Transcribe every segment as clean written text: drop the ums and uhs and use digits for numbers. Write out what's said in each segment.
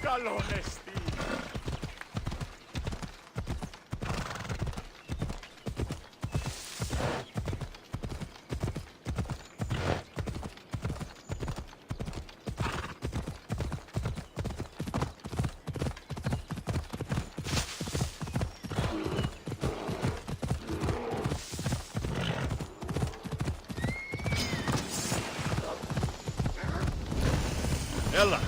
Καλόνεστη! Έλα!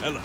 Έλα.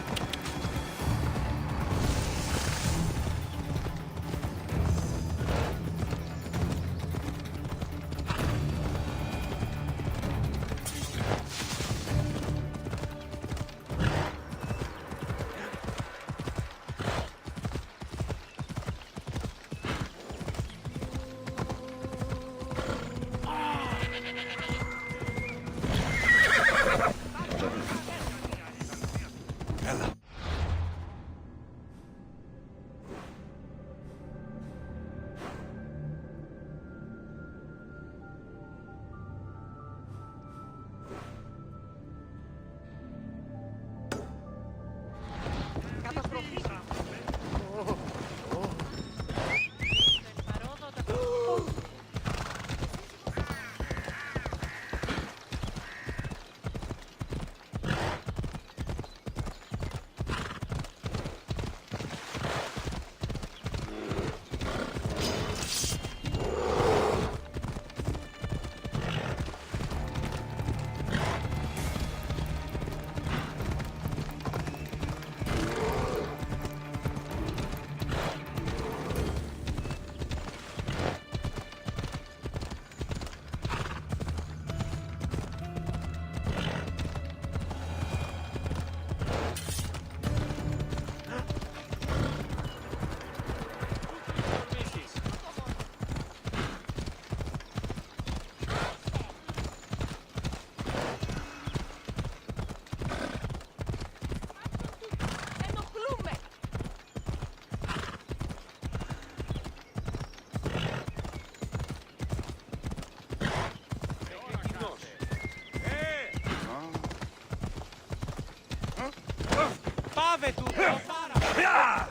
Πάβε του! Πια!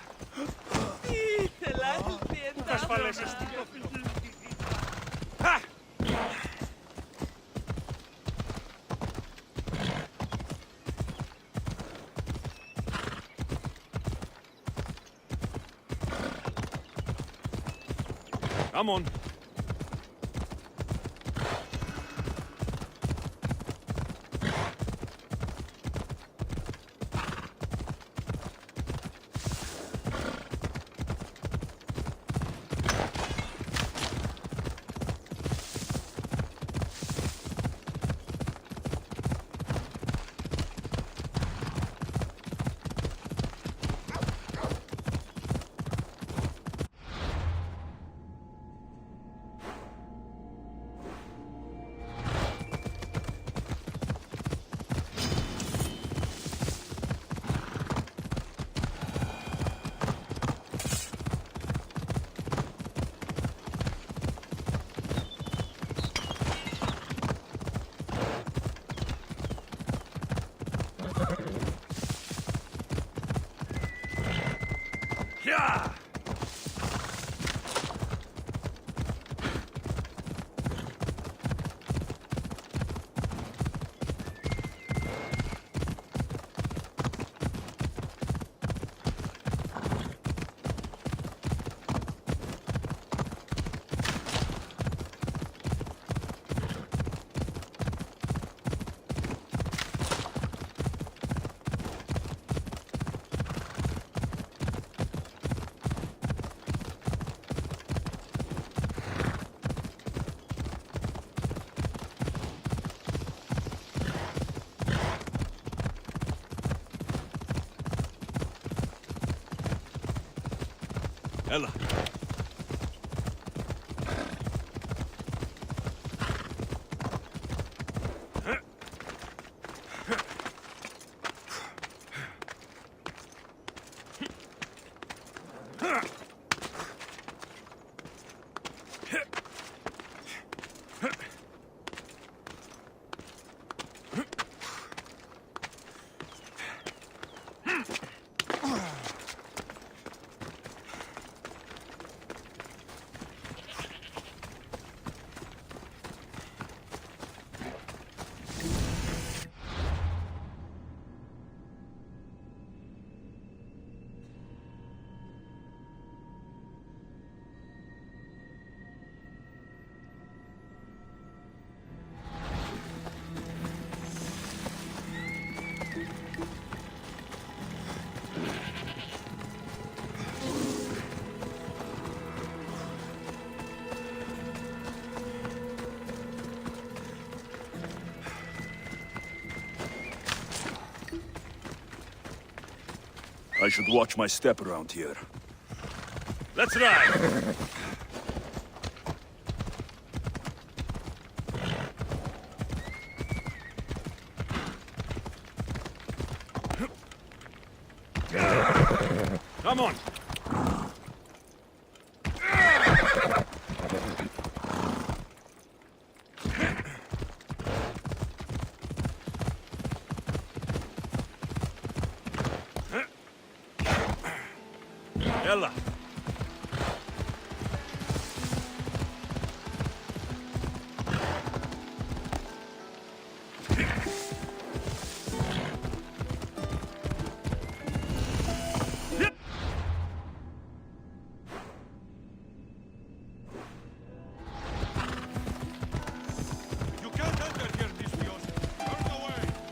Ήθελα έλθει Πού θα ασφαλέσεις την προφυγή? Come on. Yeah! يلا I should watch my step around here. Let's ride! Come on! يلا You can't enter here, Dismios. Turn away.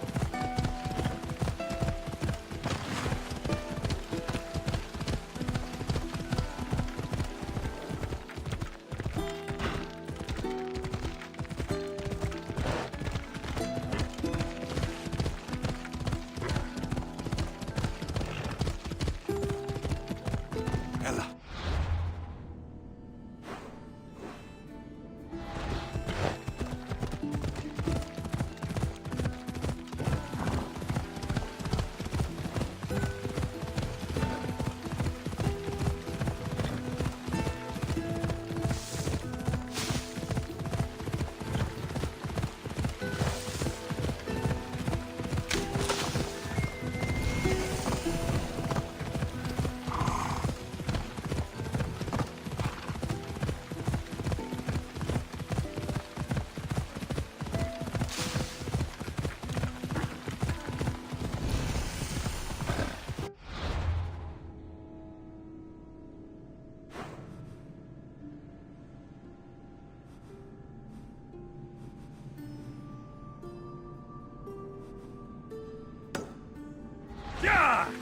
يلا Yeah!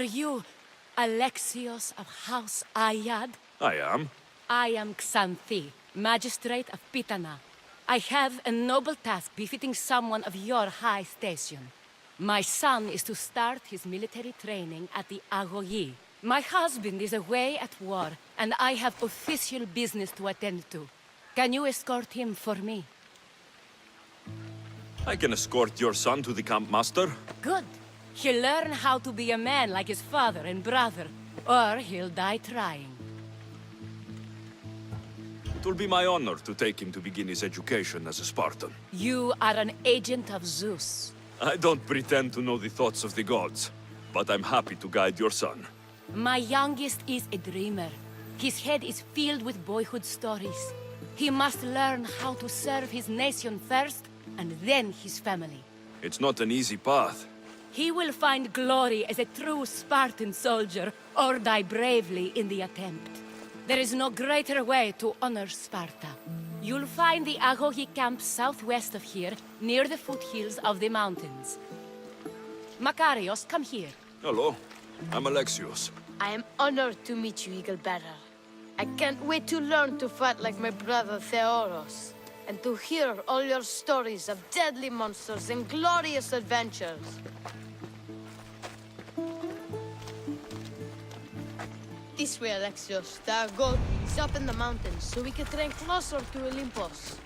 Are you Alexios of House Ayad? I am. I am Xanthi, Magistrate of Pitana. I have a noble task befitting someone of your high station. My son is to start his military training at the Agogi. My husband is away at war, and I have official business to attend to. Can you escort him for me? I can escort your son to the camp master. Good. He'll learn how to be a man like his father and brother, or he'll die trying. It will be my honor to take him to begin his education as a Spartan. You are an agent of Zeus. I don't pretend to know the thoughts of the gods, but I'm happy to guide your son. My youngest is a dreamer. His head is filled with boyhood stories. He must learn how to serve his nation first, and then his family. It's not an easy path. He will find glory as a true Spartan soldier, or die bravely in the attempt. There is no greater way to honor Sparta. You'll find the Ahohi camp southwest of here, near the foothills of the mountains. Makarios, come here. Hello, I'm Alexios. I am honored to meet you, Eagle Bearer. I can't wait to learn to fight like my brother Theoros, and to hear all your stories of deadly monsters and glorious adventures. This way, Alexios. The goal is up in the mountains, so we can train closer to Olympus.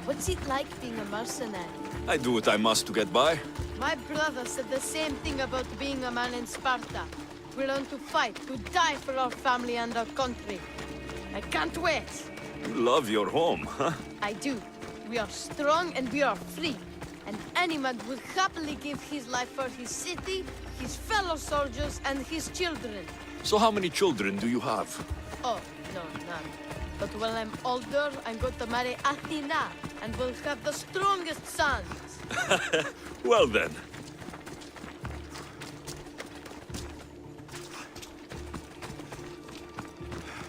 What's it like being a mercenary? I do what I must to get by. My brother said the same thing about being a man in Sparta. We learn to fight, to die for our family and our country. I can't wait. You love your home, huh? I do. We are strong and we are free. And any man will happily give his life for his city, his fellow soldiers, and his children. So how many children do you have? Oh, no, none. But when I'm older, I'm going to marry Athena, and we'll have the strongest sons. Well then.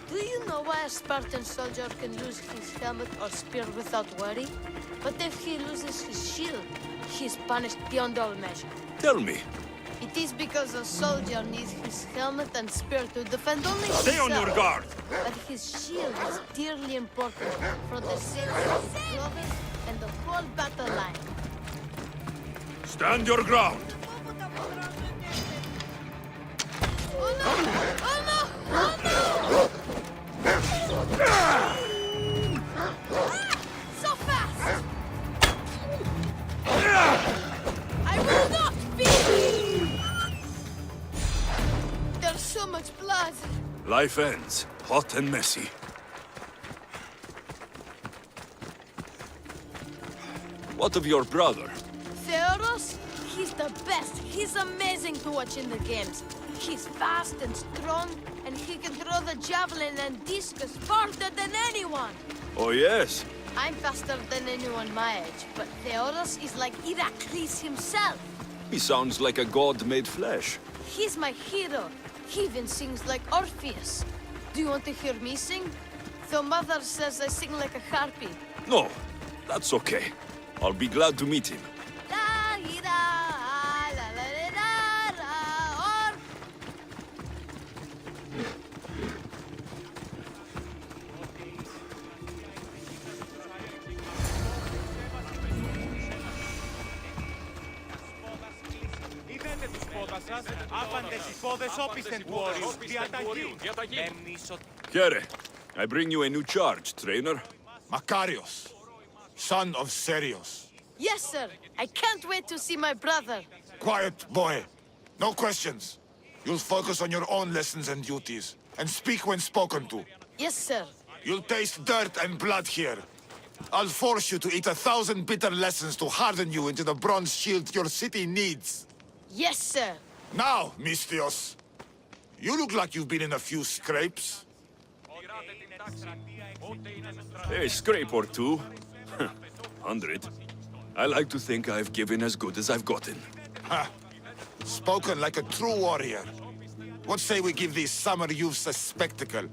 Do you know why a Spartan soldier can lose his helmet or spear without worry? But if he loses his shield, he's punished beyond all measure. Tell me. It is because a soldier needs his helmet and spear to defend only himself. Stay on your guard! But his shield is dearly important for the safety of his brothers and the whole battle line. Stand your ground! Oh no! Oh no! Oh no! Ah, so fast! I will not be! There's so much blood. Life ends, hot and messy. What of your brother? Theoros? He's the best. He's amazing to watch in the games. He's fast and strong, and he can throw the javelin and discus farther than anyone. Oh yes? I'm faster than anyone my age, but Theoros is like Heracles himself. He sounds like a god made flesh. He's my hero. He even sings like Orpheus. Do you want to hear me sing? Though Mother says I sing like a harpy. No, that's okay. I'll be glad to meet him. La, ira, la, la, la, la, or... Είδατε τους πόδας σας, άπαντες οι πόδες όπισθεν του όριου, διαταγή. Με μισο... Here, I bring you a new charge, trainer. Makarios, son of Serios. Yes, sir. I can't wait to see my brother. Quiet, boy. No questions. You'll focus on your own lessons and duties, and speak when spoken to. Yes, sir. You'll taste dirt and blood here. I'll force you to eat 1,000 bitter lessons to harden you into the bronze shield your city needs. Yes, sir. Now, Mistios, you look like you've been in a few scrapes. A scrape or two. 100. I like to think I've given as good as I've gotten. Ha! Spoken like a true warrior. What say we give these summer youths a spectacle?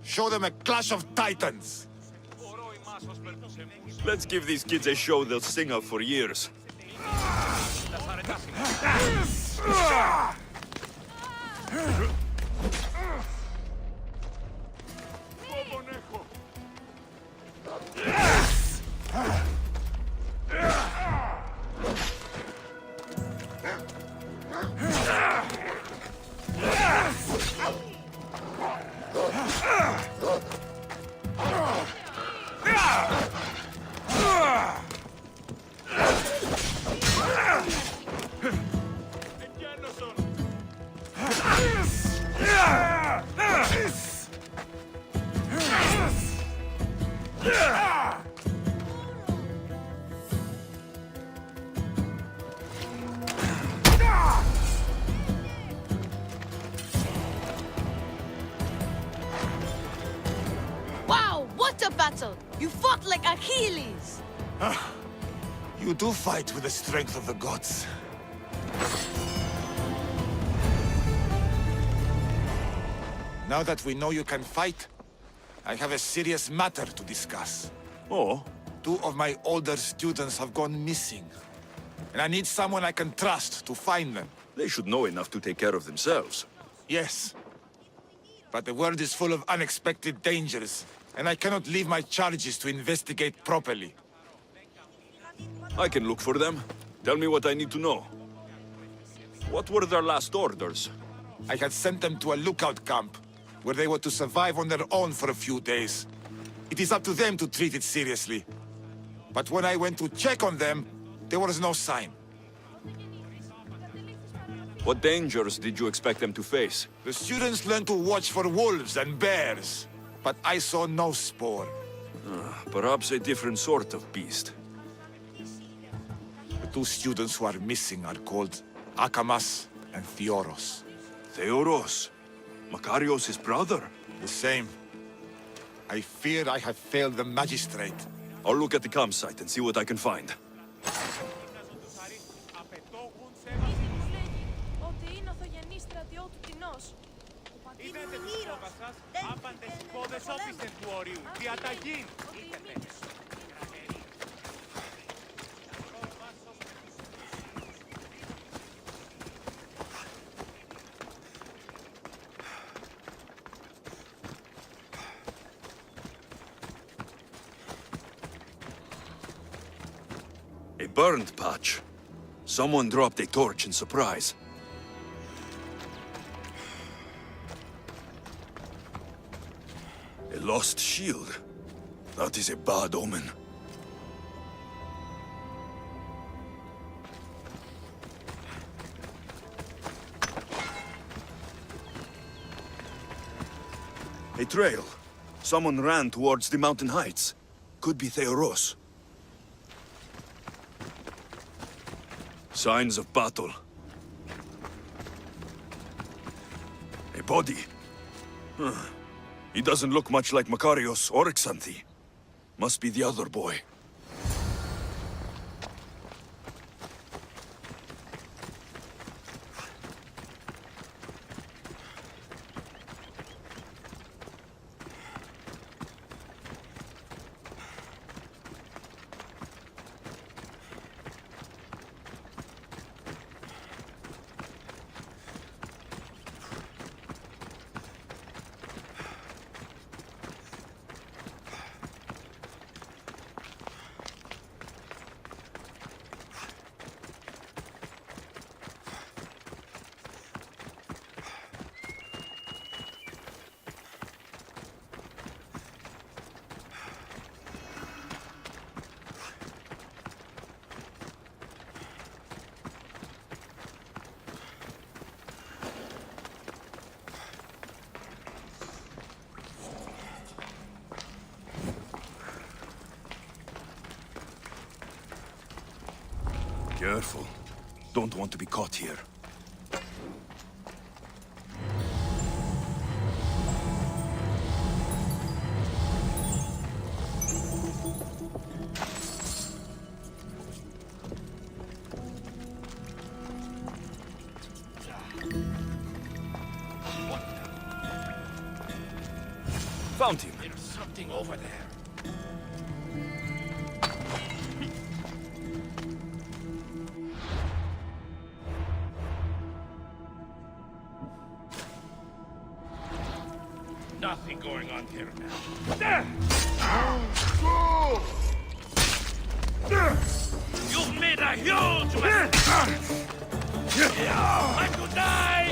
Show them a clash of titans. Let's give these kids a show they'll sing of for years. Wow, what a battle! You fought like Achilles! You do fight with the strength of the gods. Now that we know you can fight, I have a serious matter to discuss. Oh, 2 of my older students have gone missing. And I need someone I can trust to find them. they should know enough to take care of themselves. Yes. But the world is full of unexpected dangers, and I cannot leave my charges to investigate properly. I can look for them. Tell me what I need to know. What were their last orders? I had sent them to a lookout camp, where they were to survive on their own for a few days. It is up to them to treat it seriously. But when I went to check on them, there was no sign. What dangers did you expect them to face? The students learned to watch for wolves and bears, but I saw no spoor. Perhaps a different sort of beast. The 2 students who are missing are called Akamas and Theoros. Theoros? Makarios' brother? The same. I fear I have failed the magistrate. I'll look at the campsite and see what I can find. Ότι είναι ο θογενής στρατιώτου κτηνός. Είδατε τους πόδας σας, άπαντες οι πόδες όπισθεν του ορίου. Διαταγήν! A burned patch. Someone dropped a torch in surprise. A lost shield. That is a bad omen. A trail. Someone ran towards the mountain heights. Could be Theoros. Signs of battle. A body. He doesn't look much like Makarios or Xanthi. Must be the other boy. Careful. Don't want to be caught here. Found him. There's something over there. Nothing going on here now. You've made a huge mistake! I could die!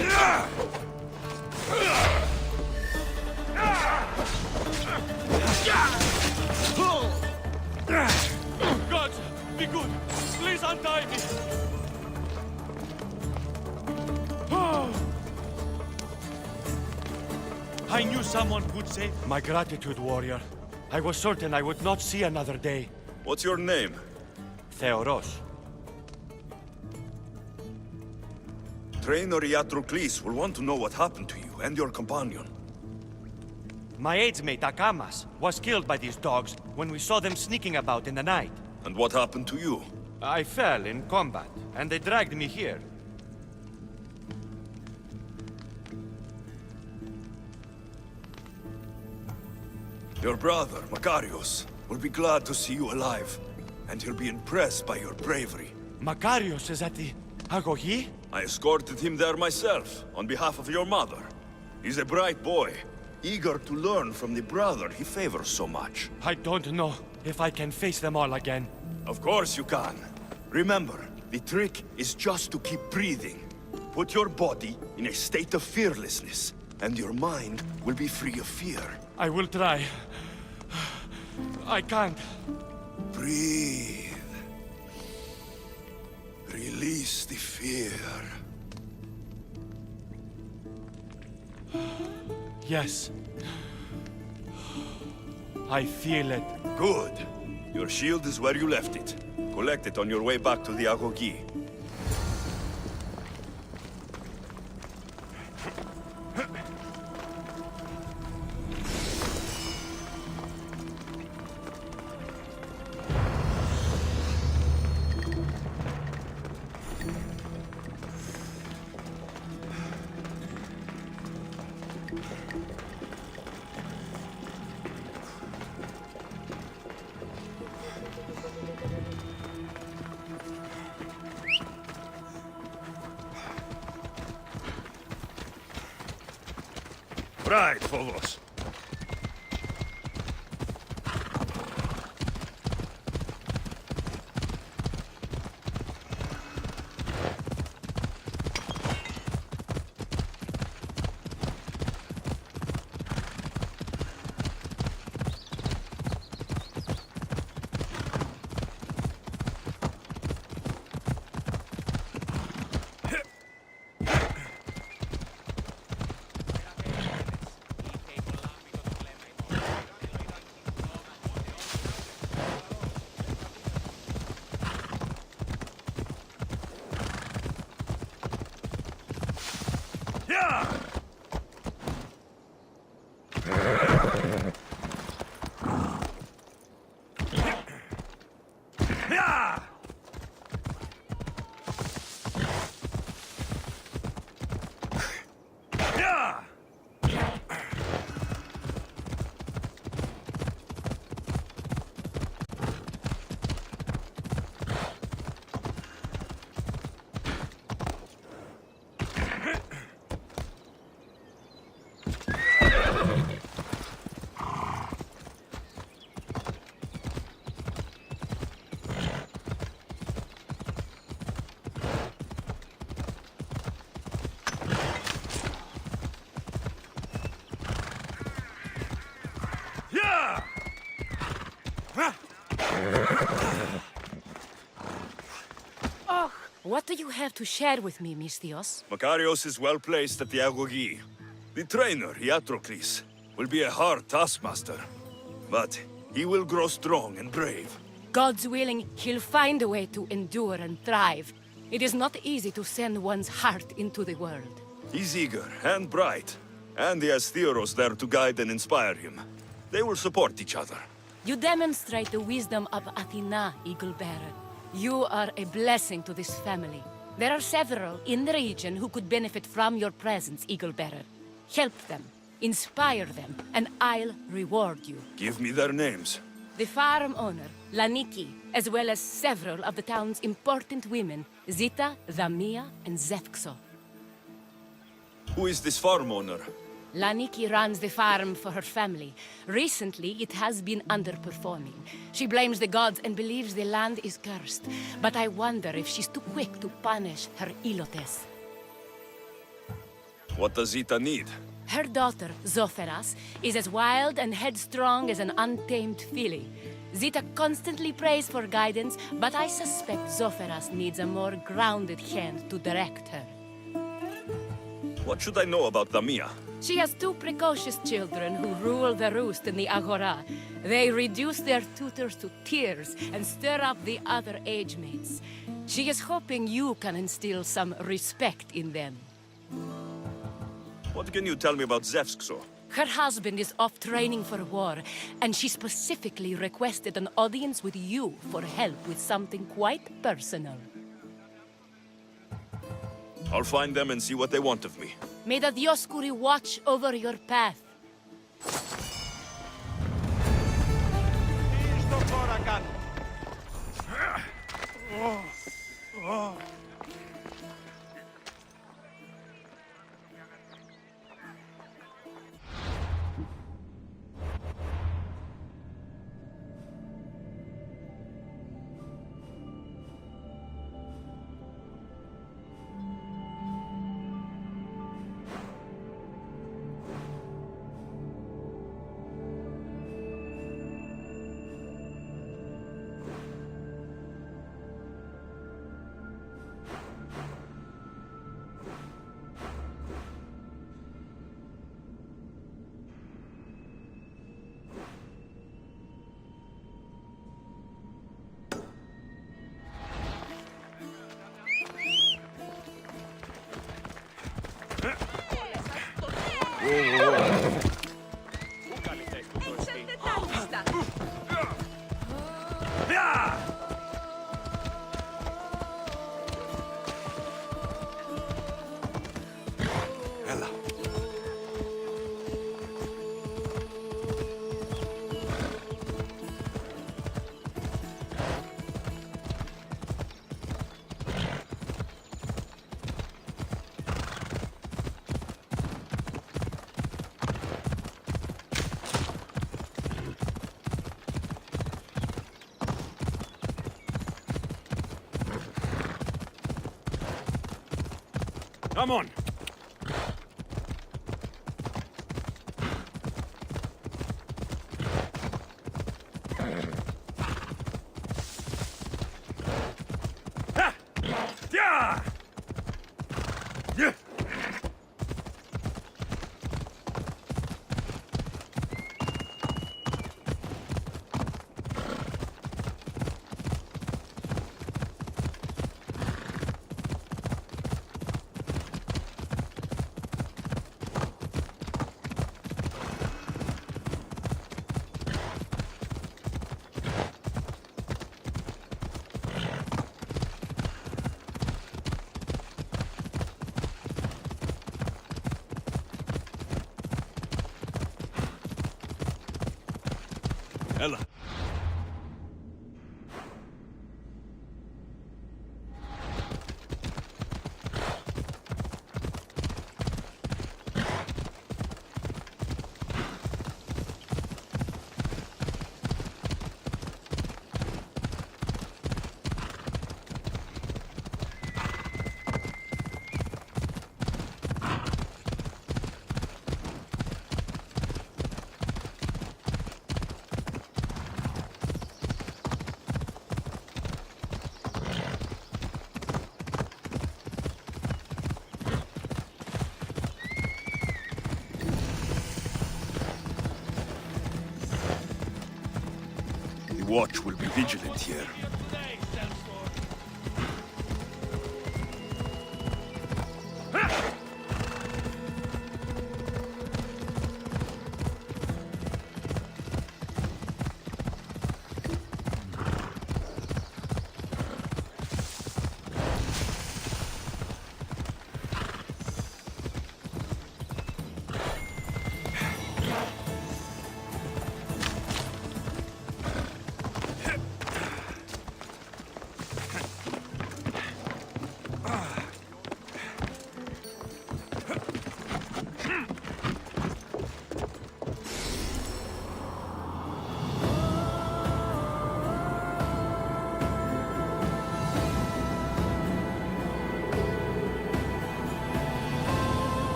God, be good. Please untie me. I knew someone could save. My gratitude, warrior. I was certain I would not see another day. What's your name? Theoros. Trainer Iatrocles will want to know what happened to you and your companion. My aide's mate, Akamas, was killed by these dogs when we saw them sneaking about in the night. And what happened to you? I fell in combat, and they dragged me here. Your brother, Makarios, will be glad to see you alive, and he'll be impressed by your bravery. Makarios is at the Agogi? I escorted him there myself, on behalf of your mother. He's a bright boy, eager to learn from the brother he favors so much. I don't know if I can face them all again. Of course you can. Remember, the trick is just to keep breathing. Put your body in a state of fearlessness, and your mind will be free of fear. I will try. I can't. Breathe. Release the fear. Yes. I feel it. Good. Your shield is where you left it. Collect it on your way back to the Agogi. Right, Phobos. What do you have to share with me, Misthios? Makarios is well placed at the Agogi. The trainer, Iatrocles, will be a hard taskmaster. But he will grow strong and brave. God's willing, he'll find a way to endure and thrive. It is not easy to send one's heart into the world. He's eager and bright. And he has Theoros there to guide and inspire him. They will support each other. You demonstrate the wisdom of Athena, Eagle-Bearer. You are a blessing to this family. There are several in the region who could benefit from your presence, Eagle-Bearer. Help them, inspire them, and I'll reward you. Give me their names. The farm owner, Laniki, as well as several of the town's important women, Zita, Damia, and Zevkso. Who is this farm owner? Laniki runs the farm for her family. Recently, it has been underperforming. She blames the gods and believes the land is cursed. But I wonder if she's too quick to punish her ilotes. What does Zita need? Her daughter, Zoferas, is as wild and headstrong as an untamed filly. Zita constantly prays for guidance, but I suspect Zoferas needs a more grounded hand to direct her. What should I know about Damia? She has two precocious children who rule the roost in the Agora. They reduce their tutors to tears and stir up the other age mates. She is hoping you can instill some respect in them. What can you tell me about Zevskso? Her husband is off training for war, and she specifically requested an audience with you for help with something quite personal. I'll find them and see what they want of me. May the Dioscuri watch over your path. Τι στο τώρα κάνω. Ella. Come on. Ha! Yeah! Yeah! Ella. The watch will be vigilant here.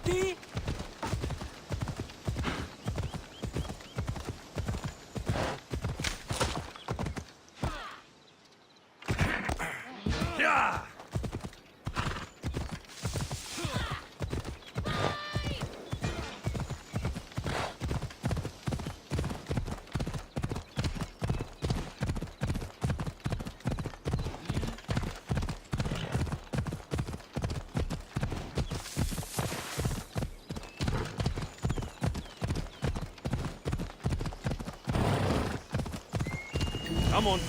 Τι! Yeah! Come on.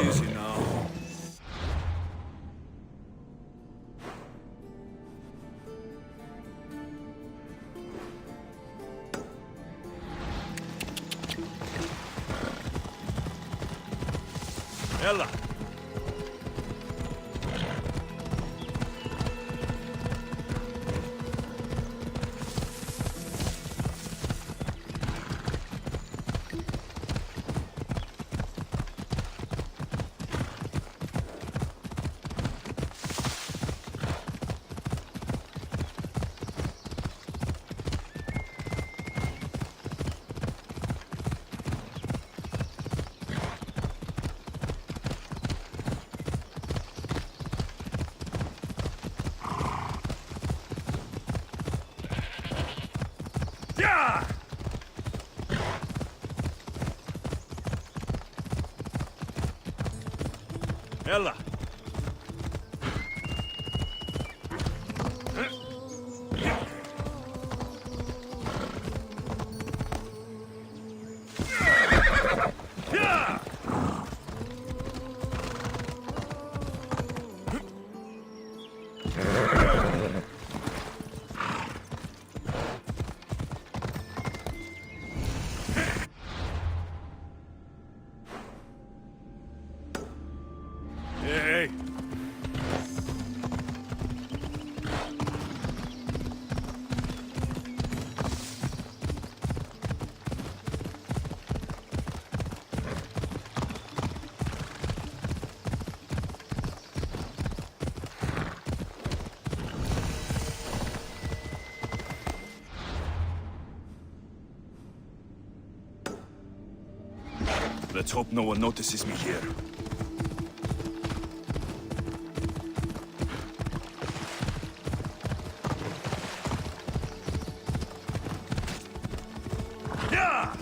Easy now. Ella. Yeah! Ella. Yeah! Hey! Let's hope no one notices me here. Yeah!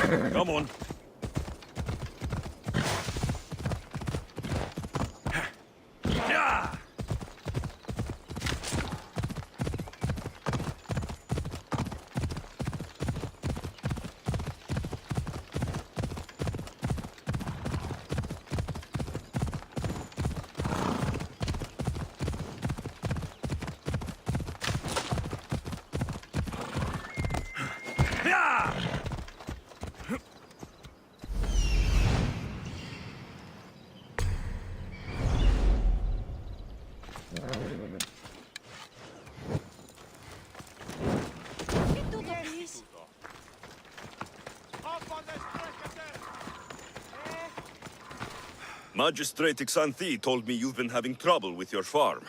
Come on. Yeah! Yeah! Magistrate Xanthi told me you've been having trouble with your farm.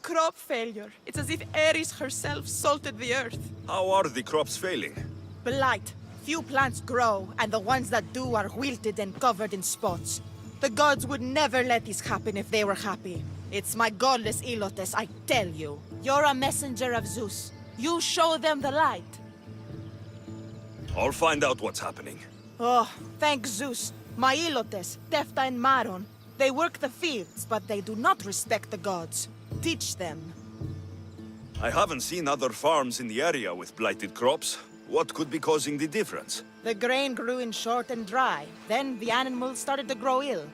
Crop failure. It's as if Ares herself salted the earth. How are the crops failing? Blight. Few plants grow, and the ones that do are wilted and covered in spots. The gods would never let this happen if they were happy. It's my godless Ilotes, I tell you. You're a messenger of Zeus. You show them the light. I'll find out what's happening. Oh, thank Zeus. My Ilotes, Tefta and Maron. They work the fields, but they do not respect the gods. Teach them. I haven't seen other farms in the area with blighted crops. What could be causing the difference? The grain grew in short and dry. Then the animals started to grow ill.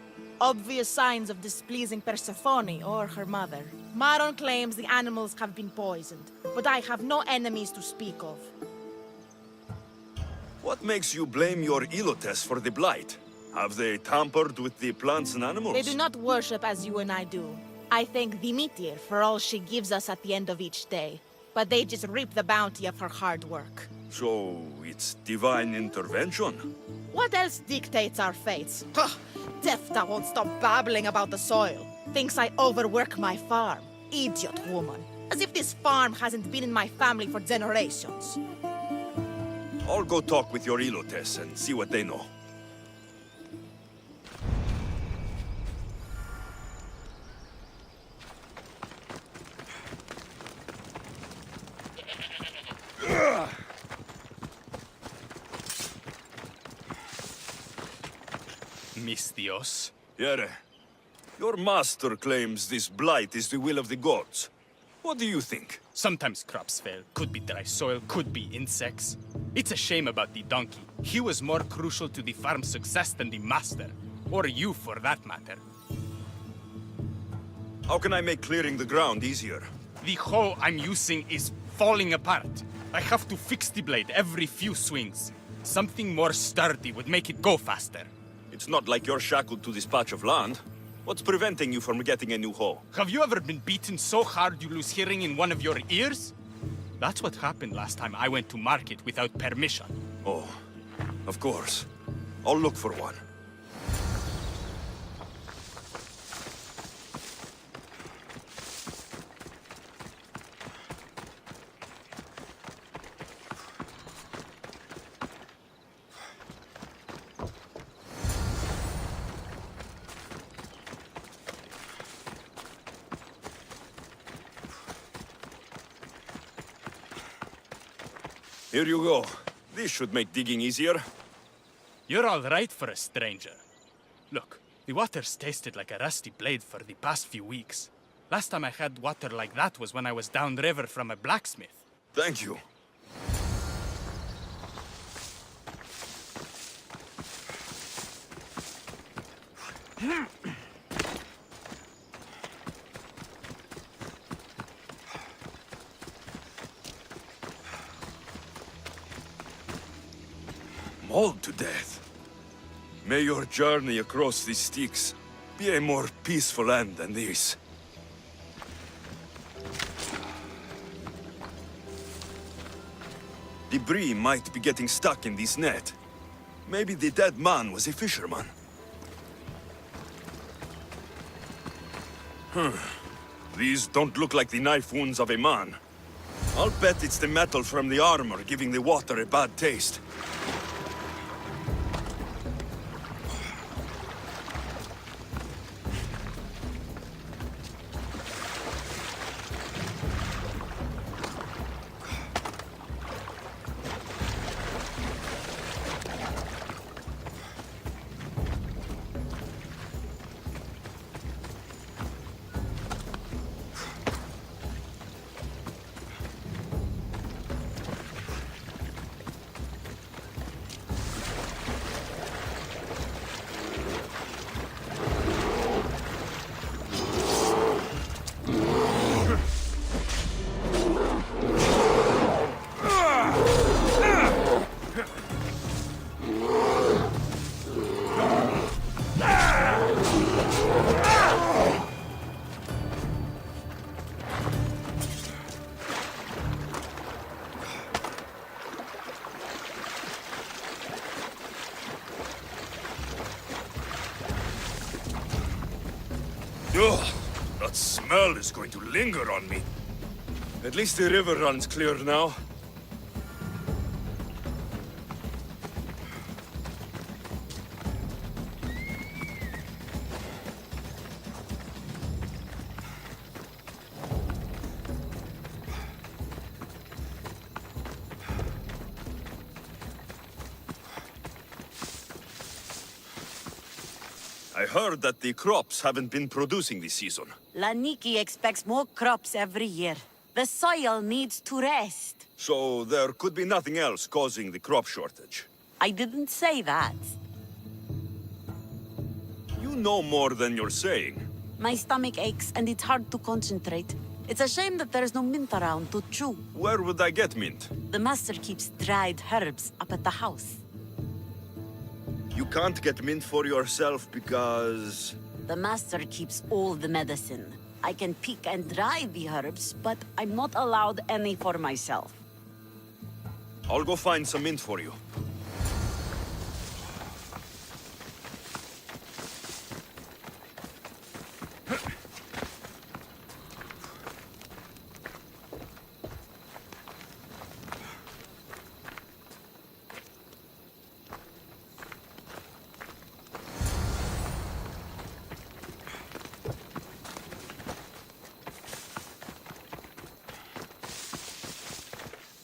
Obvious signs of displeasing Persephone or her mother. Maron claims the animals have been poisoned, but I have no enemies to speak of. What makes you blame your Ilotes for the blight? Have they tampered with the plants and animals? They do not worship as you and I do. I thank Demeter for all she gives us at the end of each day, but they just reap the bounty of her hard work. So, it's divine intervention? What else dictates our fates? Ugh, Tefta won't stop babbling about the soil. Thinks I overwork my farm. Idiot woman. As if this farm hasn't been in my family for generations. I'll go talk with your Ilotes and see what they know. Mistios. Yere, your master claims this blight is the will of the gods. What do you think? Sometimes crops fail. Could be dry soil, could be insects. It's a shame about the donkey. He was more crucial to the farm's success than the master. Or you, for that matter. How can I make clearing the ground easier? The hoe I'm using is falling apart. I have to fix the blade every few swings. Something more sturdy would make it go faster. It's not like you're shackled to this patch of land. What's preventing you from getting a new hoe? Have you ever been beaten so hard you lose hearing in one of your ears? That's what happened last time I went to market without permission. Oh, of course. I'll look for one. Here you go. This should make digging easier. You're all right for a stranger. Look, the water's tasted like a rusty blade for the past few weeks. Last time I had water like that was when I was downriver from a blacksmith. Thank you. Mauled to death. May your journey across the Styx be a more peaceful end than this. Debris might be getting stuck in this net. Maybe the dead man was a fisherman. These don't look like the knife wounds of a man. I'll bet it's the metal from the armor giving the water a bad taste. Ugh, that smell is going to linger on me. At least the river runs clear now. I heard that the crops haven't been producing this season. Laniki expects more crops every year. The soil needs to rest. So there could be nothing else causing the crop shortage. I didn't say that. You know more than you're saying. My stomach aches and it's hard to concentrate. It's a shame that there's no mint around to chew. Where would I get mint? The master keeps dried herbs up at the house. You can't get mint for yourself because... The master keeps all the medicine. I can pick and dry the herbs, but I'm not allowed any for myself. I'll go find some mint for you.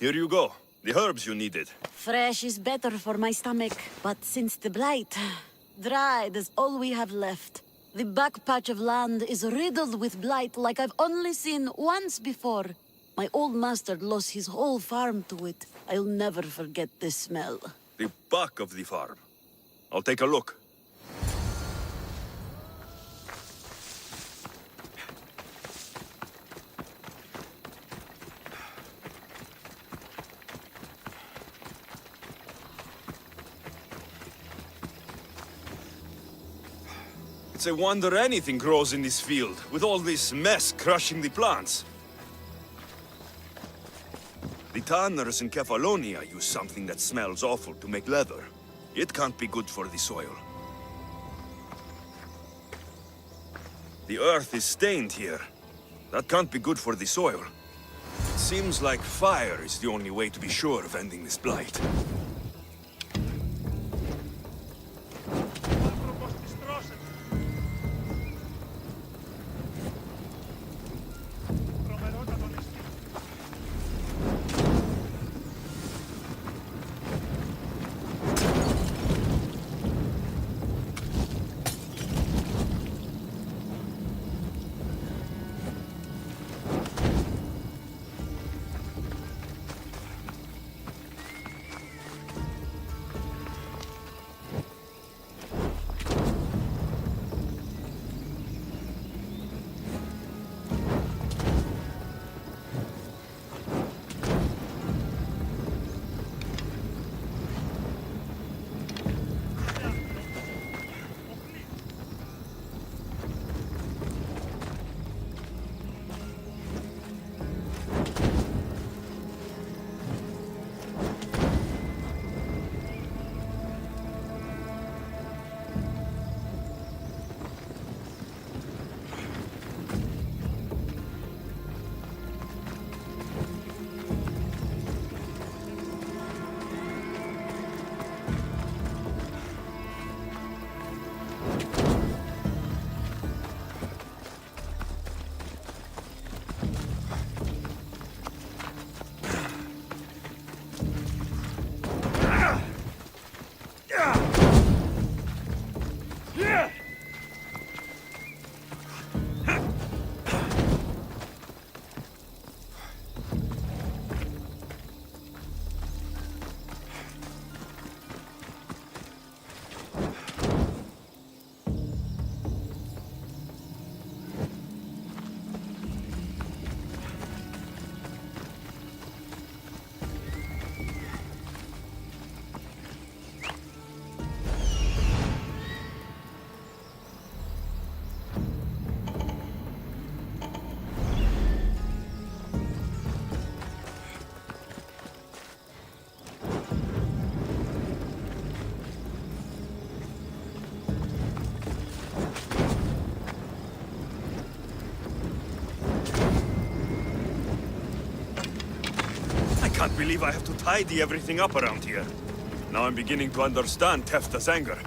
Here you go. The herbs you needed. Fresh is better for my stomach, but since the blight, dried is all we have left. The back patch of land is riddled with blight like I've only seen once before. My old master lost his whole farm to it. I'll never forget this smell. The back of the farm. I'll take a look. It's a wonder anything grows in this field, with all this mess crushing the plants. The tanners in Kefalonia use something that smells awful to make leather. It can't be good for the soil. The earth is stained here. That can't be good for the soil. It seems like fire is the only way to be sure of ending this blight. believe I have to tidy everything up around here. Now I'm beginning to understand Tefta's anger.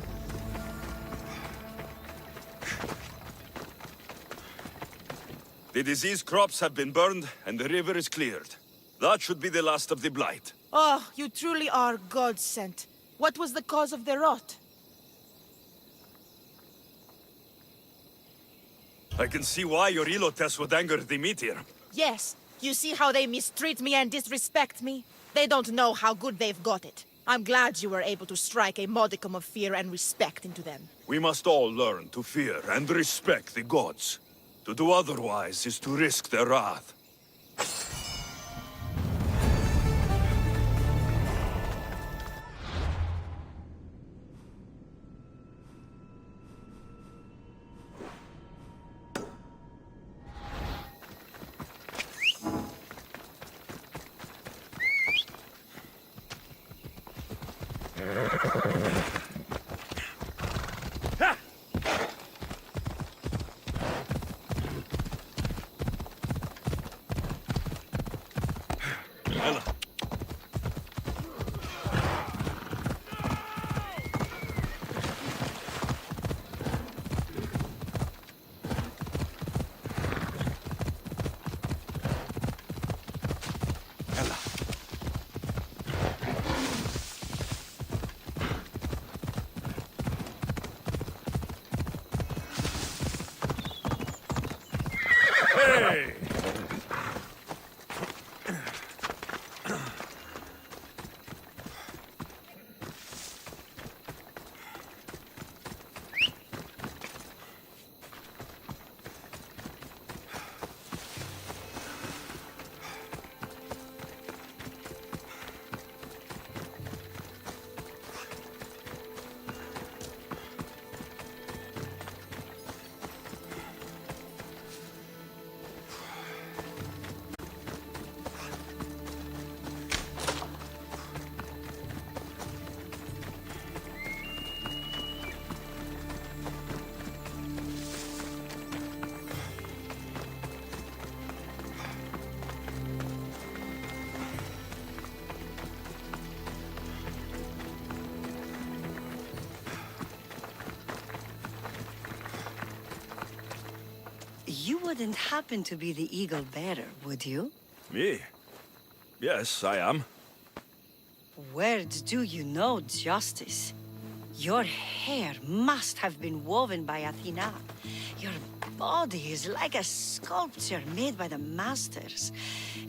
The disease crops have been burned, and the river is cleared. That should be the last of the blight. Oh, you truly are God-sent. What was the cause of the rot? I can see why your Ilotes would anger the meteor. Yes. You see how they mistreat me and disrespect me? They don't know how good they've got it. I'm glad you were able to strike a modicum of fear and respect into them. We must all learn to fear and respect the gods. To do otherwise is to risk their wrath. You wouldn't happen to be the eagle bearer, would you? Me? Yes, I am. Where do you know justice? Your hair must have been woven by Athena. Your body is like a sculpture made by the masters.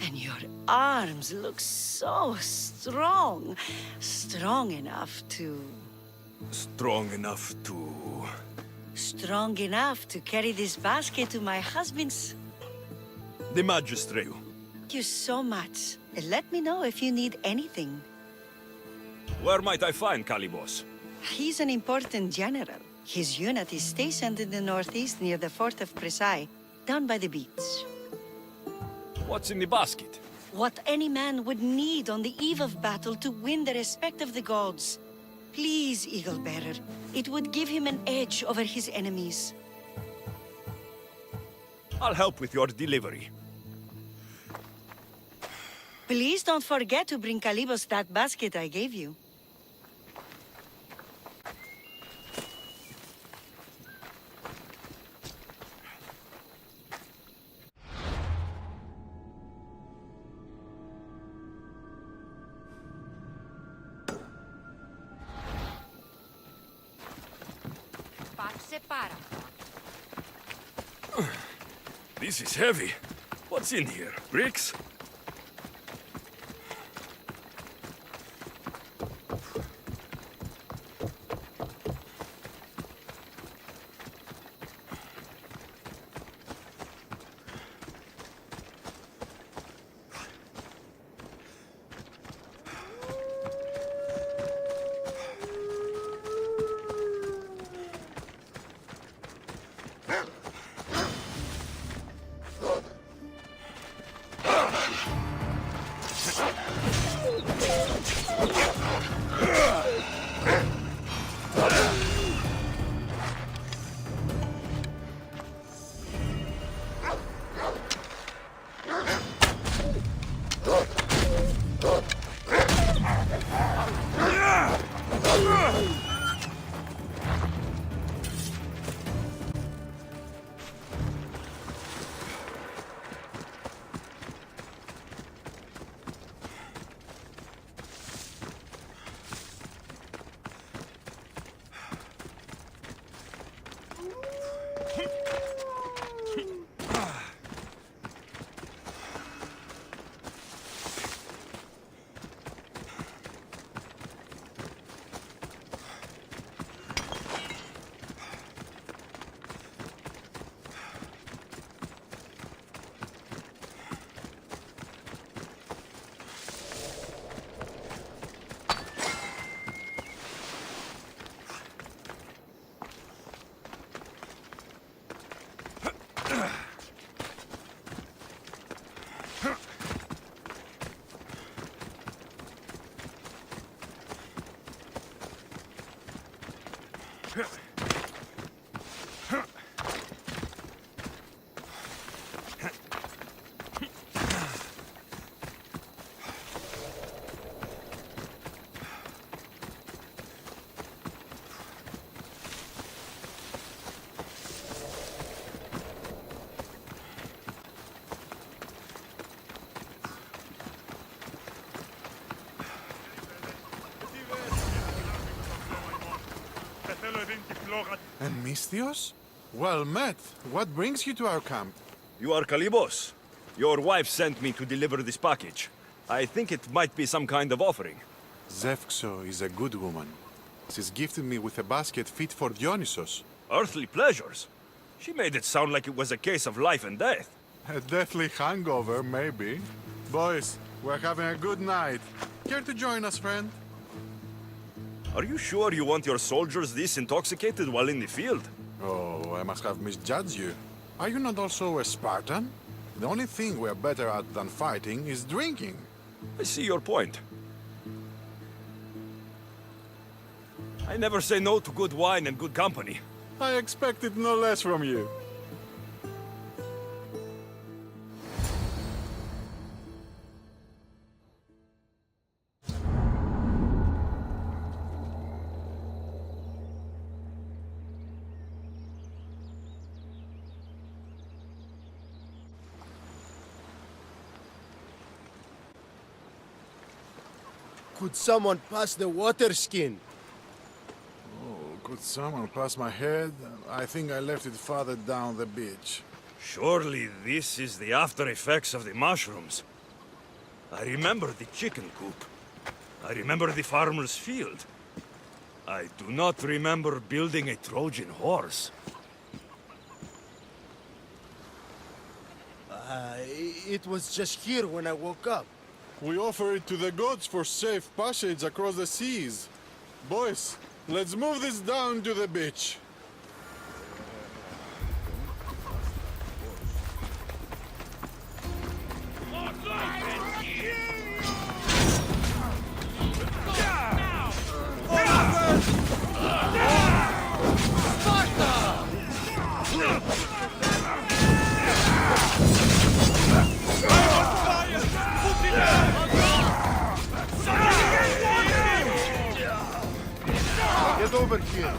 And your arms look so strong. Strong enough to carry this basket to my husband's. The magistrate. Thank you so much. Let me know if you need anything. Where might I find Kalibos? He's an important general. His unit is stationed in the northeast near the fort of Presai, down by the beach. What's in the basket? What any man would need on the eve of battle to win the respect of the gods. Please, Eagle Bearer. It would give him an edge over his enemies. I'll help with your delivery. Please don't forget to bring Kalibos that basket I gave you. This is heavy. What's in here? Bricks? And Misthios? Well met. What brings you to our camp? You are Kalibos. Your wife sent me to deliver this package. I think it might be some kind of offering. Zevxo is a good woman. She's gifted me with a basket fit for Dionysos. Earthly pleasures? She made it sound like it was a case of life and death. A deathly hangover, maybe. Boys, we're having a good night. Care to join us, friend? Are you sure you want your soldiers this intoxicated while in the field? Oh, I must have misjudged you. Are you not also a Spartan? The only thing we're better at than fighting is drinking. I see your point. I never say no to good wine and good company. I expected no less from you. Could someone pass the water skin? Oh, could someone pass my head? I think I left it farther down the beach. Surely this is the after effects of the mushrooms. I remember the chicken coop. I remember the farmer's field. I do not remember building a Trojan horse. It was just here when I woke up. We offer it to the gods for safe passage across the seas. Boys, let's move this down to the beach. Get over here.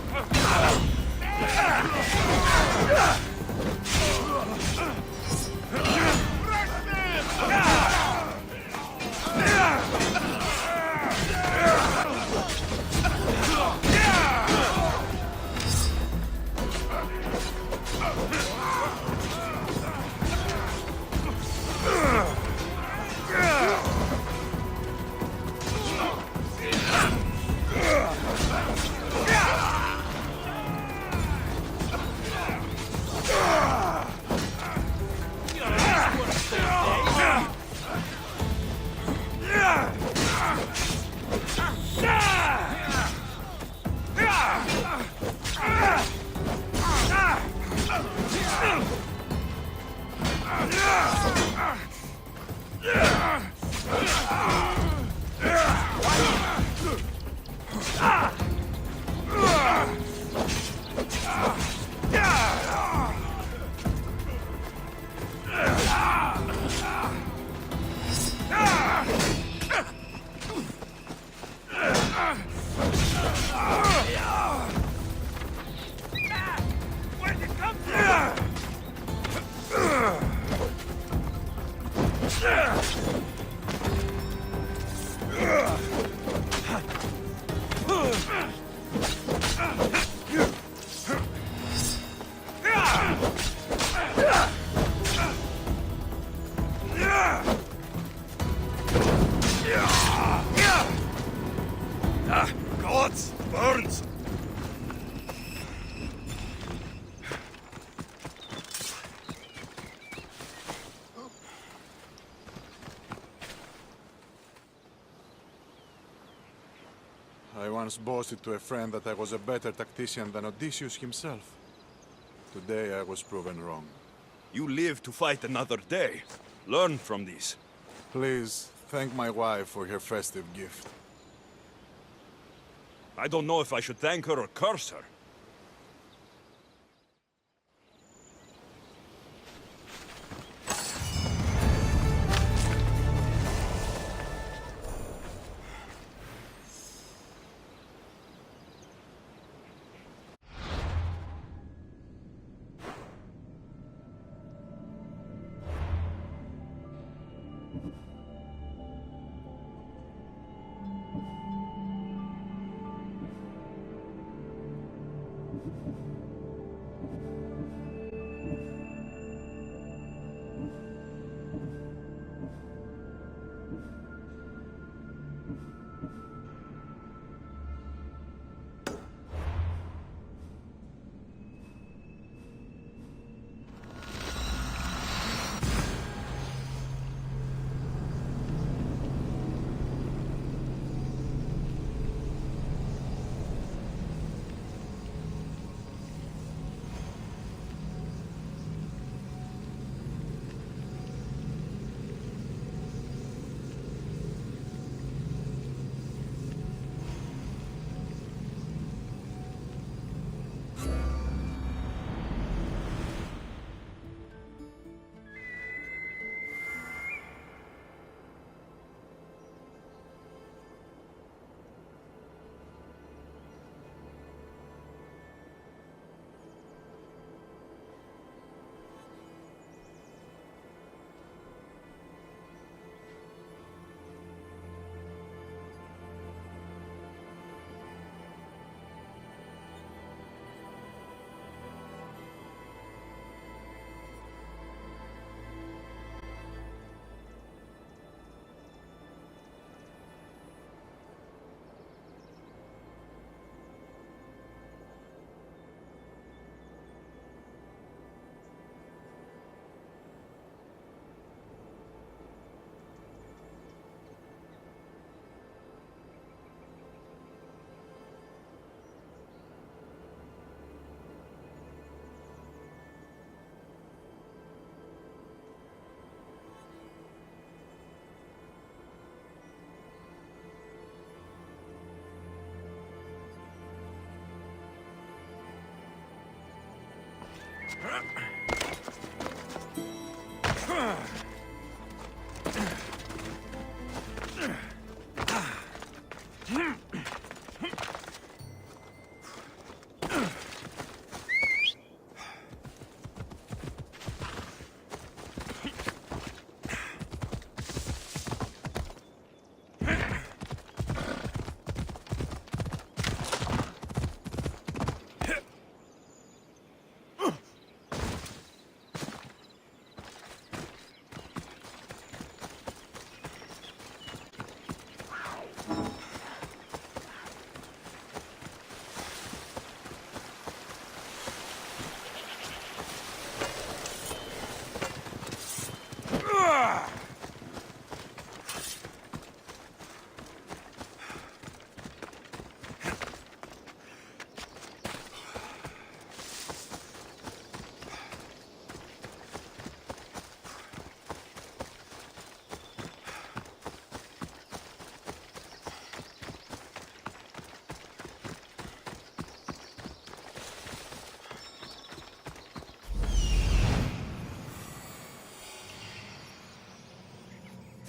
Gods! Burns! I once boasted to a friend that I was a better tactician than Odysseus himself. Today I was proven wrong. You live to fight another day. Learn from this. Please, thank my wife for her festive gift. I don't know if I should thank her or curse her.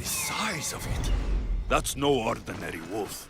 Size of it. That's no ordinary wolf.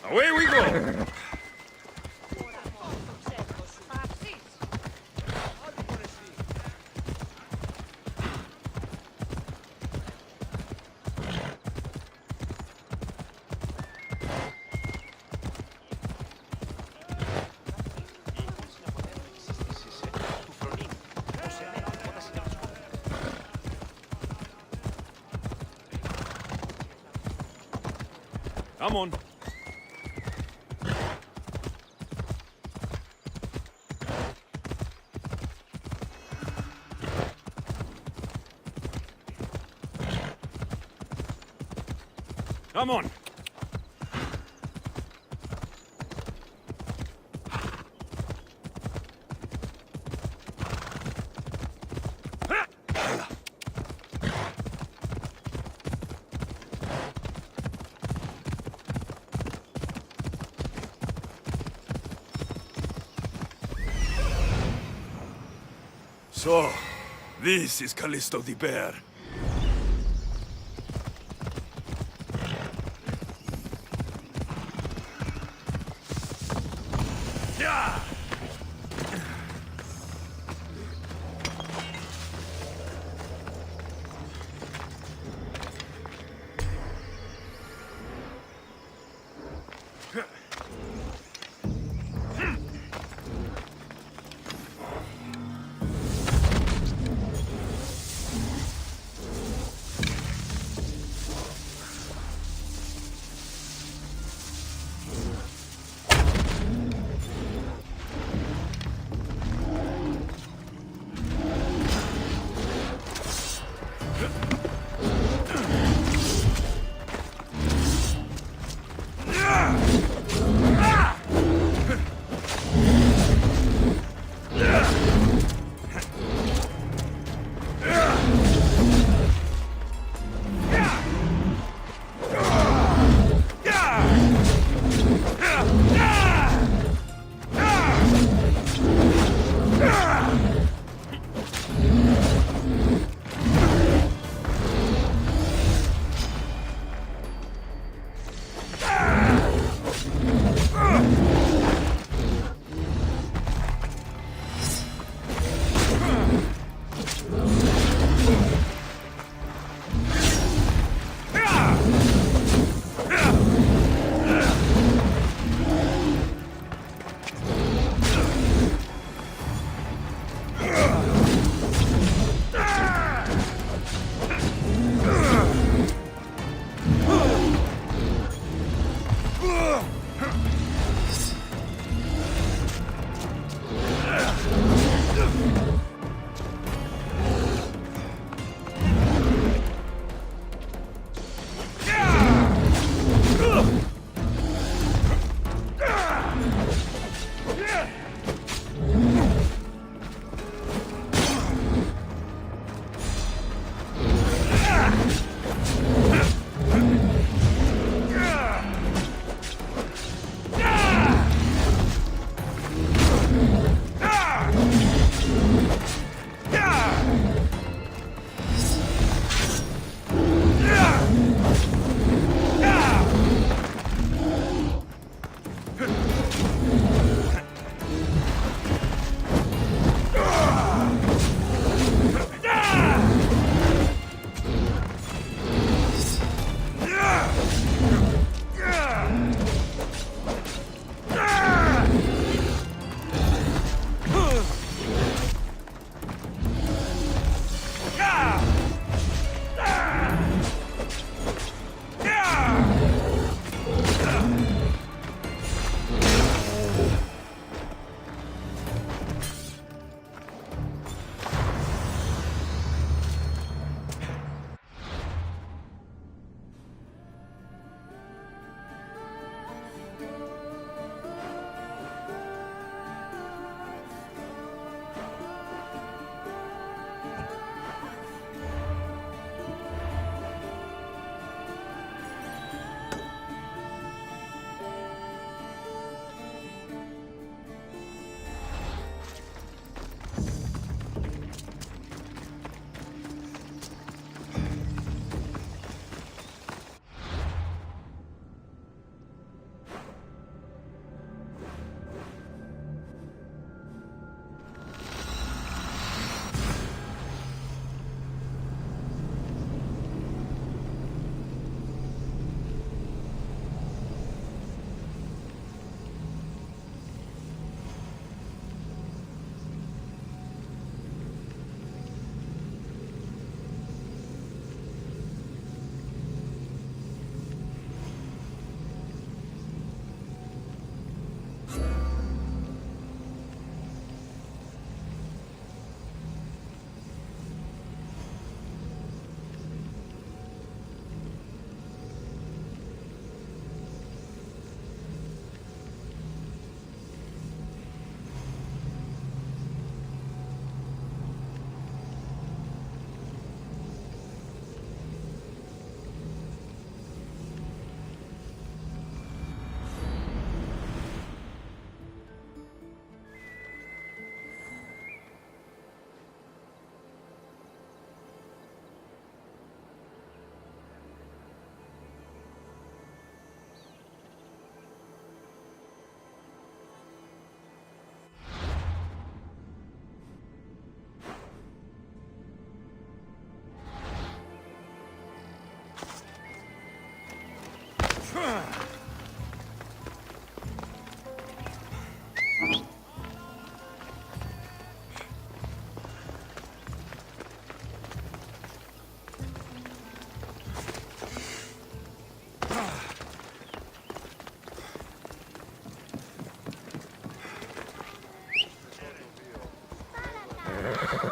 Away we go! Come on. Come on. So, this is Callisto the Bear. Yeah!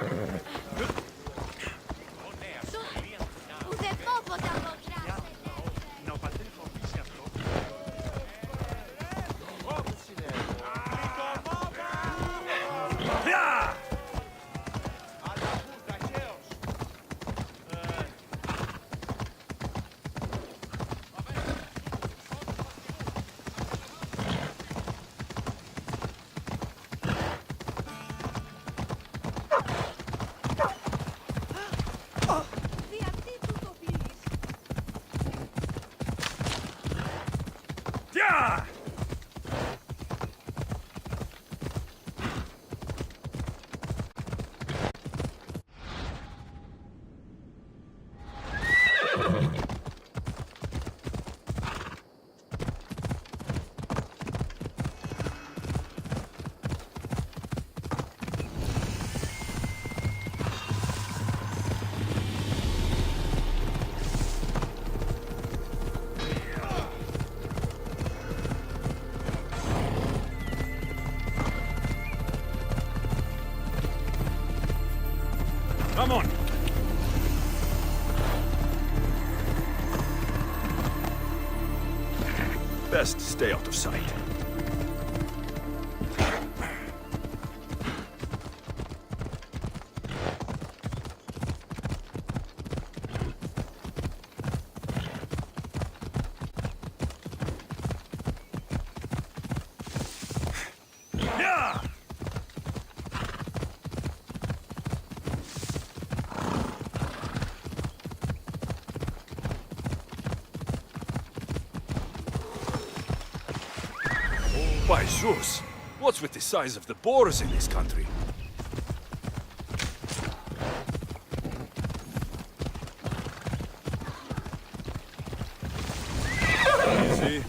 Yeah! Yeah! Come on. Best stay out of sight. Yeah! By Zeus, what's with the size of the boars in this country? Easy.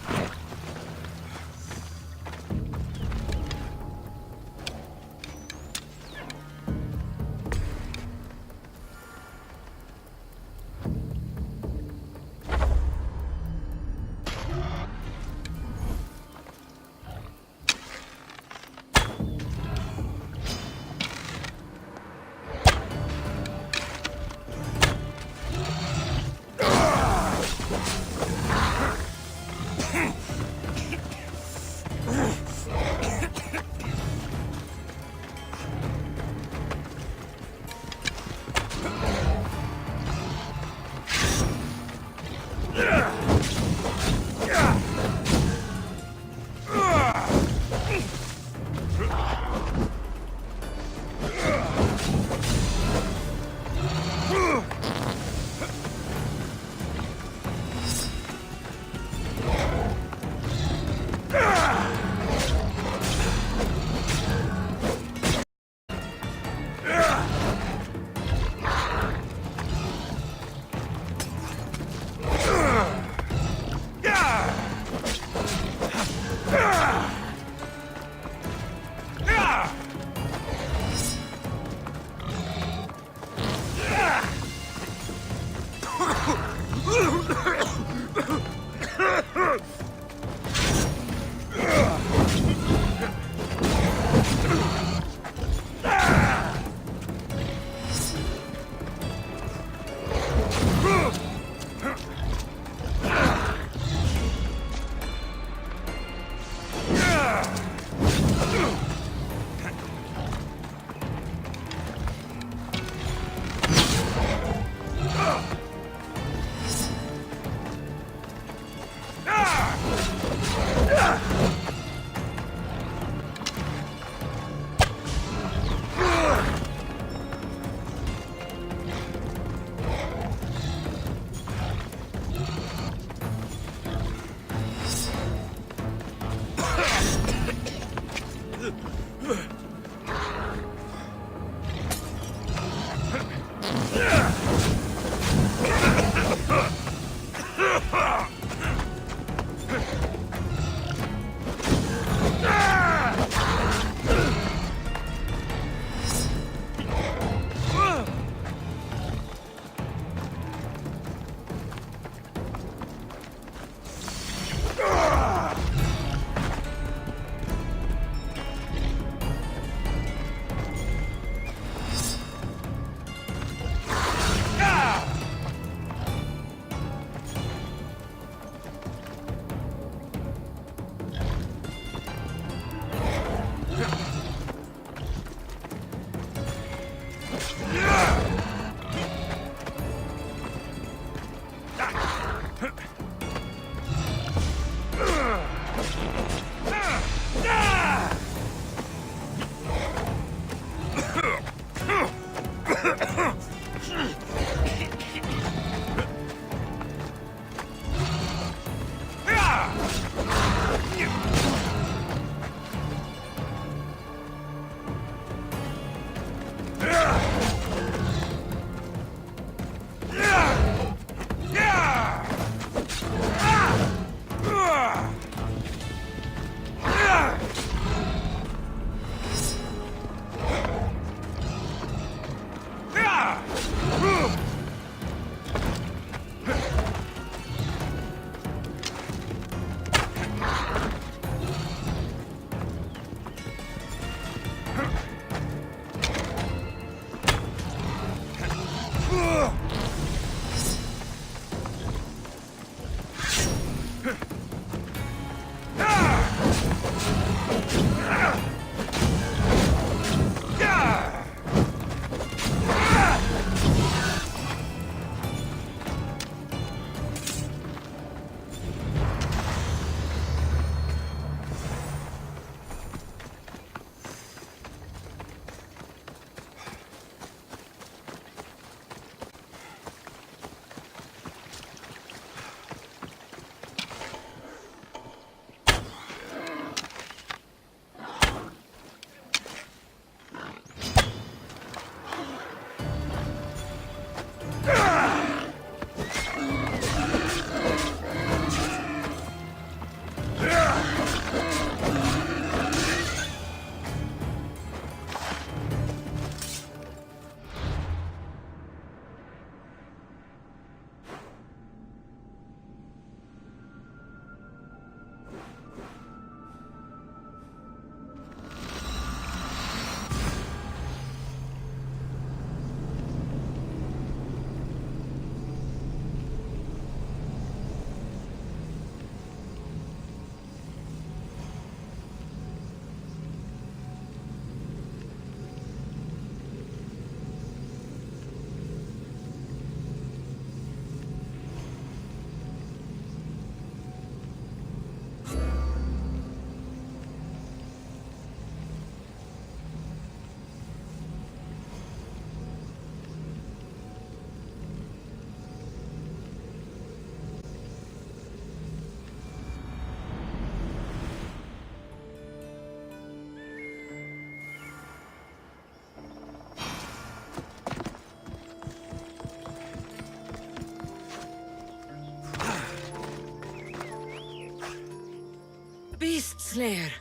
Beast Slayer,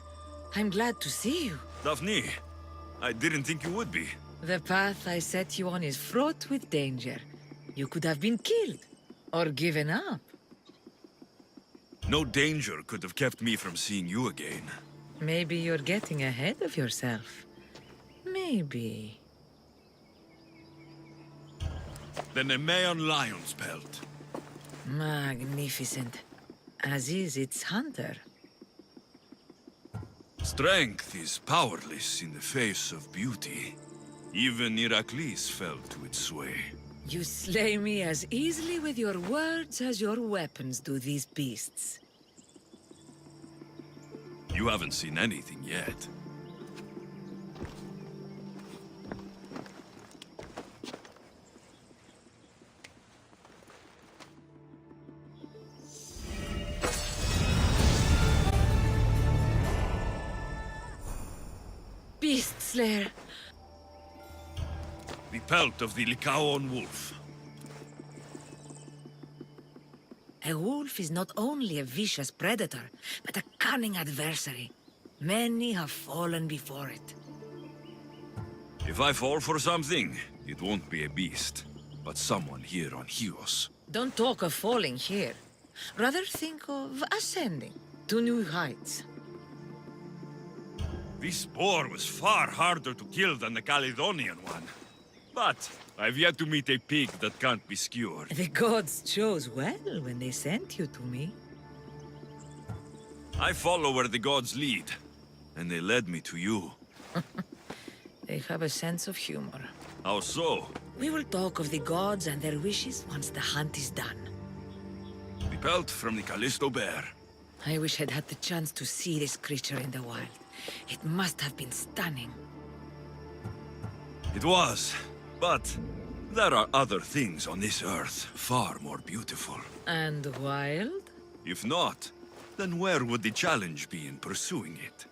I'm glad to see you. Daphne, I didn't think you would be. The path I set you on is fraught with danger. You could have been killed, or given up. No danger could have kept me from seeing you again. Maybe you're getting ahead of yourself. Maybe. The Nemean lion's pelt. Magnificent. As is its hunter. Strength is powerless in the face of beauty. Even Heracles fell to its sway. You slay me as easily with your words as your weapons do these beasts. You haven't seen anything yet. Beast Slayer. The pelt of the Lycaon wolf. A wolf is not only a vicious predator, but a cunning adversary. Many have fallen before it. If I fall for something, it won't be a beast, but someone here on Chios. Don't talk of falling here. Rather think of ascending to new heights. This boar was far harder to kill than the Caledonian one. But I've yet to meet a pig that can't be skewered. The gods chose well when they sent you to me. I follow where the gods lead, and they led me to you. They have a sense of humor. How so? We will talk of the gods and their wishes once the hunt is done. The pelt from the Callisto bear. I wish I'd had the chance to see this creature in the wild. It must have been stunning. It was, but there are other things on this earth far more beautiful. And wild? If not, then where would the challenge be in pursuing it?